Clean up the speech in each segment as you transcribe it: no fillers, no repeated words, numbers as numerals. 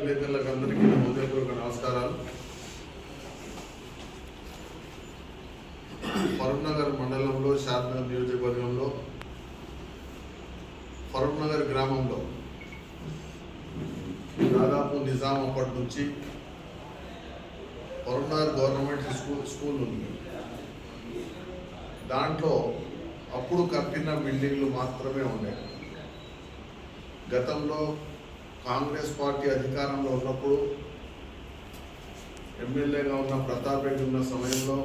విలేకరులకు అందరికీ హృదయపూర్వక నమస్కారాలు. ఫరూక్ నగర్ మండలంలో షాద్నగర్ నియోజకవర్గంలో ఫరూక్ నగర్ గ్రామంలో దాదాపు నిజాం అప్పటి నుంచి ఫరూక్ నగర్ గవర్నమెంట్ స్కూల్ ఉంది. దాంట్లో అప్పుడు కట్టిన బిల్డింగ్లు మాత్రమే ఉన్నాయి. గతంలో కాంగ్రెస్ పార్టీ అధికారంలో ఉన్నప్పుడు ఎమ్మెల్యేగా ఉన్న ప్రతాప్ రెడ్డి ఉన్న సమయంలో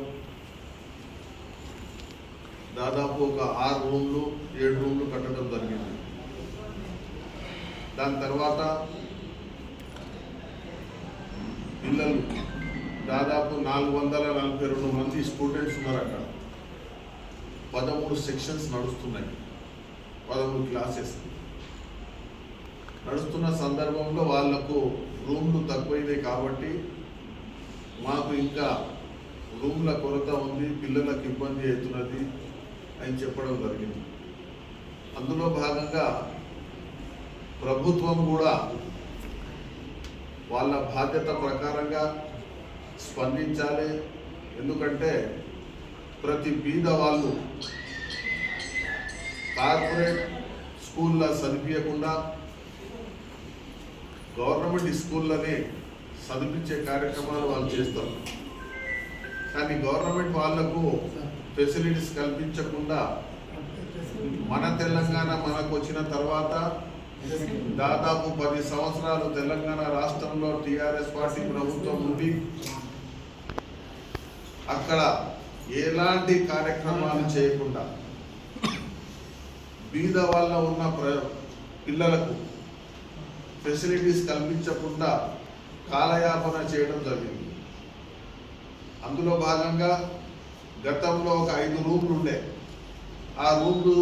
దాదాపు ఒక 6 రూమ్లు 7 రూమ్లు కట్టడం జరిగింది. దాని తర్వాత పిల్లలు దాదాపు 442 మంది స్టూడెంట్స్ ఉన్నారు. అక్కడ 13 సెక్షన్స్ నడుస్తున్నాయి, 13 క్లాసెస్ నడుస్తున్న సందర్భంలో వాళ్లకు రూమ్లు తక్కువైనాయి కాబట్టి మాకు ఇంకా రూమ్ల కొరత ఉంది, పిల్లలకు ఇబ్బంది అవుతున్నది అని చెప్పడం జరిగింది. అందులో భాగంగా ప్రభుత్వం కూడా వాళ్ళ బాధ్యత ప్రకారంగా స్పందించాలి. ఎందుకంటే ప్రతి బీద వాళ్ళు కార్పొరేట్ స్కూల్లో చదివించకుండా గవర్నమెంట్ స్కూళ్ళని చదివించే కార్యక్రమాలు వాళ్ళు చేస్తారు. కానీ గవర్నమెంట్ వాళ్లకు ఫెసిలిటీస్ కల్పించకుండా మన తెలంగాణ మనకు వచ్చిన తర్వాత దాదాపు 10 సంవత్సరాలు తెలంగాణ రాష్ట్రంలో టీఆర్ఎస్ పార్టీ ప్రభుత్వం ఉండి అక్కడ ఎలాంటి కార్యక్రమాలు చేయకుండా బీద వాళ్ళ ఉన్న పిల్లలకు ఫెసిలిటీస్ కల్పించకుండా కాలయాపన చేయడం జరిగింది. అందులో భాగంగా గతంలో ఒక 5 రూమ్లు ఉండే. ఆ రూమ్లు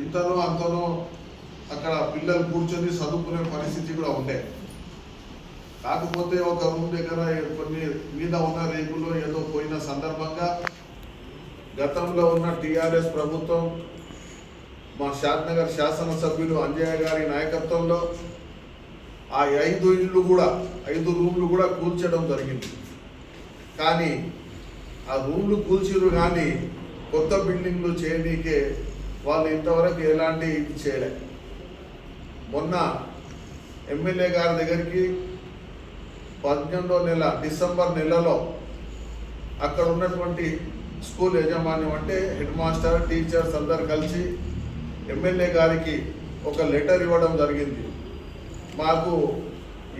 ఇంతనో అంతనో అక్కడ పిల్లలు కూర్చొని చదువుకునే పరిస్థితి కూడా ఉండే. కాకపోతే ఒక రూమ్ దగ్గర కొన్ని మీద ఉన్న రేకులో ఏదో పోయిన సందర్భంగా గతంలో ఉన్న టీఆర్ఎస్ ప్రభుత్వం మా షాద్నగర్ శాసనసభ్యులు అంజయ్య గారి నాయకత్వంలో ఆ 5 రూమ్లు కూడా కూల్చడం జరిగింది. కానీ ఆ రూమ్లు కూల్చిరు కానీ కొత్త బిల్డింగ్లు చేయనీకే వాళ్ళు ఇంతవరకు ఎలాంటి ఇది చేయలే. మొన్న ఎమ్మెల్యే గారి దగ్గరికి 18వ నెల డిసెంబర్ నెలలో అక్కడ ఉన్నటువంటి స్కూల్ యాజమాన్యం అంటే హెడ్ మాస్టర్ టీచర్స్ అందరు కలిసి ఎమ్మెల్యే గారికి ఒక లెటర్ ఇవ్వడం జరిగింది. మాకు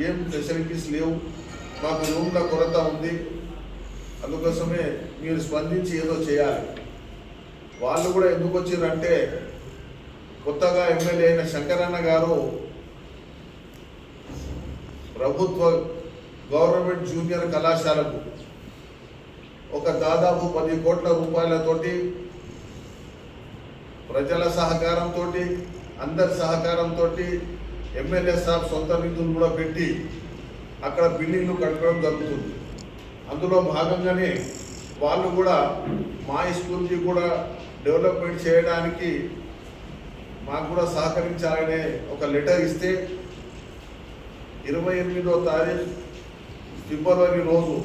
ఏం ఫెసిలిటీస్ లేవు, మాకు రూమ్ల కొరత ఉంది, అందుకోసమే మీరు స్పందించి ఏదో చేయాలి. వాళ్ళు కూడా ఎందుకు వచ్చిరంటే కొత్తగా ఎమ్మెల్యే అయిన శంకరన్న గారు ప్రభుత్వ గవర్నమెంట్ జూనియర్ కళాశాలకు ఒక దాదాపు 10 కోట్ల రూపాయలతోటి ప్రజల సహకారంతో అందరి సహకారంతో ఎమ్మెల్యే సాబ్ సొంత నిధులు కూడా పెట్టి అక్కడ బిల్డింగ్లు కట్టడం జరుగుతుంది. అందులో భాగంగానే వాళ్ళు కూడా మా స్కూల్కి కూడా డెవలప్మెంట్ చేయడానికి మాకు కూడా సహకరించాలనే ఒక లెటర్ ఇస్తే 28వ తారీఖు ఫిబ్రవరి రోజు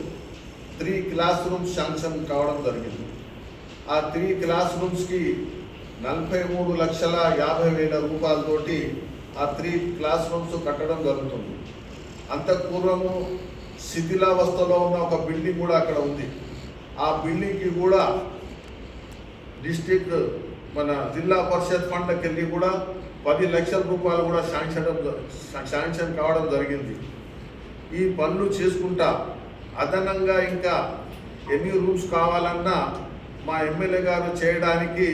3 క్లాస్ రూమ్స్ శాంక్షన్ కావడం జరిగింది. ఆ 3 క్లాస్ రూమ్స్కి 43,50,000 రూపాయలతోటి ఆ 3 క్లాస్ రూమ్స్ కట్టడం జరుగుతుంది. అంతపూర్వము శిథిలావస్థలో ఉన్న ఒక బిల్డింగ్ కూడా అక్కడ ఉంది. ఆ బిల్డింగ్కి కూడా డిస్ట్రిక్ట్ మన జిల్లా పరిషత్ ఫండ్కి వెళ్ళి కూడా 10 లక్షల రూపాయలు కూడా శాంక్షన్ కావడం జరిగింది. ఈ పనులు చేసుకుంటా అదనంగా ఇంకా ఎన్ని రూమ్స్ కావాలన్నా మా ఎమ్మెల్యే గారు చేయడానికి